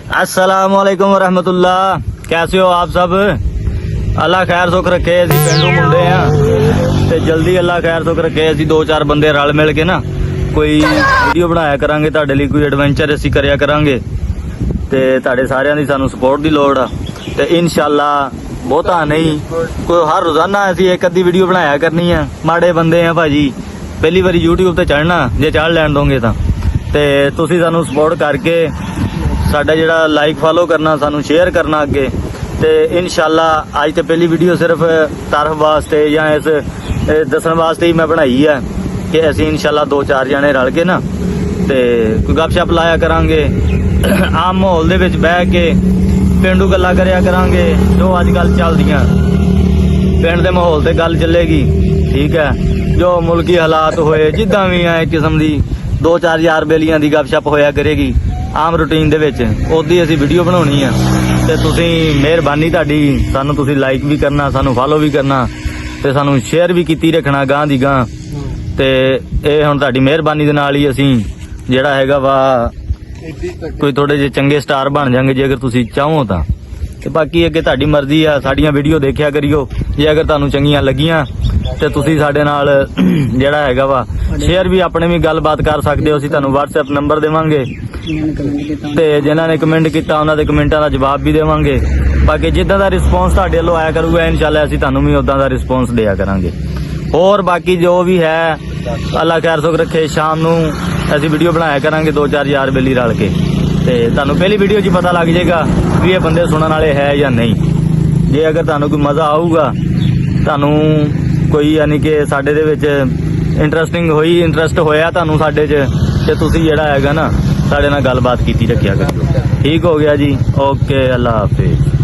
अस्सलामुअलैकुम वरहमतुल्लाह। कैसे हो आप सब? अल्लाह खैर सुख रखे। असी पिंडू मुंडे हाँ ते जल्दी अल्लाह खैर सुख रखे। असी 2-4 बंदे रल मिल के ना कोई वीडियो बनाया करांगे, तुहाडे लई कोई एडवेंचर असी करिया करांगे ते तुहाडे सारियां दी सानू सपोर्ट दी लोड़ आ ते इंशाअल्लाह बहुता नहीं कोई हर रोजाना असी एक अद्धी वीडियो बनाया करनी है। माड़े बंदे हैं भाजी, पहली बारी यूट्यूब ते चढ़ना, जे चढ़ लैण दोगे तां ते तुसीं सानू सपोर्ट करके साडा जिहड़ा लाइक फॉलो करना, सानू शेयर करना अगे ते इंशाअल्लाह अज ते पहली वीडियो सिर्फ तारफ वास्ते या इस दसन वास्ते ही मैं बनाई है कि असी इंशाअल्लाह 2-4 जने रल के ना ते कोई गपशप लाया करांगे, आम माहौल दे विच बह के पेंडू गल्लां करिया करांगे जो अजकल चलदियां पिंड दे माहौल ते गल चलेगी। ठीक है, जो मुल्की हालात होए जिद्दां भी है, एक किस्म दी 2-4 यार बेलियां दी गपशप होया करेगी आम रूटीन दे विच, ओदी असी वीडियो बनाउणी आ ते तुसीं मेहरबानी तुहाडी सानू तुसीं लाइक भी करना, सानू फॉलो भी करना ते सानू शेयर भी कीती रखना गां दी गां ते ਇਹ ਹੁਣ ਤੁਹਾਡੀ ਮਿਹਰਬਾਨੀ ਦੇ ਨਾਲ ਹੀ ਅਸੀਂ ਜਿਹੜਾ ਹੈਗਾ ਵਾ ਕੋਈ ਥੋੜੇ ਜਿਹੇ ਚੰਗੇ ਸਟਾਰ ਬਣ ਜਾਾਂਗੇ ਜੇ ਅਗਰ ਤੁਸੀਂ ਚਾਹੋ ਤਾਂ। ਤੇ ਬਾਕੀ ਅੱਗੇ ਤੁਹਾਡੀ ਮਰਜ਼ੀ ਆ, ਸਾਡੀਆਂ ਵੀਡੀਓ ਦੇਖਿਆ ਕਰਿਓ, ਜੇ ਅਗਰ ਤੁਹਾਨੂੰ ਚੰਗੀਆਂ ਲੱਗੀਆਂ ਤੇ ਤੁਸੀਂ ਸਾਡੇ ਨਾਲ ਜਿਹੜਾ ਹੈਗਾ ਵਾ ਸ਼ੇਅਰ ਵੀ ਆਪਣੇ ਵੀ ਗੱਲਬਾਤ ਕਰ ਸਕਦੇ ਹੋ। ਅਸੀਂ ਤੁਹਾਨੂੰ WhatsApp ਨੰਬਰ ਦੇਵਾਂਗੇ ਤੇ ਜਿਨ੍ਹਾਂ ਨੇ ਕਮੈਂਟ ਕੀਤਾ ਉਹਨਾਂ ਦੇ ਕਮੈਂਟਾਂ ਦਾ ਜਵਾਬ ਵੀ ਦੇਵਾਂਗੇ। ਬਾਕੀ ਜਿੱਦਾਂ ਦਾ ਰਿਸਪੌਂਸ ਤੁਹਾਡੇ ਵੱਲੋਂ ਆਇਆ ਕਰੂਗਾ ਇਨਸ਼ਾਅੱਲਾ ਅਸੀਂ ਤੁਹਾਨੂੰ ਵੀ ਉਦਾਂ ਦਾ ਰਿਸਪੌਂਸ ਦਿਆ ਕਰਾਂਗੇ। और बाकी जो भी है अल्लाह खैर सुख रखे, शाम नू ऐसी वीडियो बनाया करांगे 2-4 यार बेली रल के ते तुहानू पहली वीडियो च पता लग जाएगा भी ये बंदे सुनने वाले है या नहीं। जे अगर तुहानू कोई मज़ा आऊगा, तुहानू कोई यानी कि साडे दे विच इंटरस्टिंग होई, इंटरस्ट होया तुहानू साडे च ते तुसीं जिहड़ा हैगा ना साडे नाल गलबात कीती रखिया करो। ठीक हो गया जी, ओके, अल्लाह हाफिज़।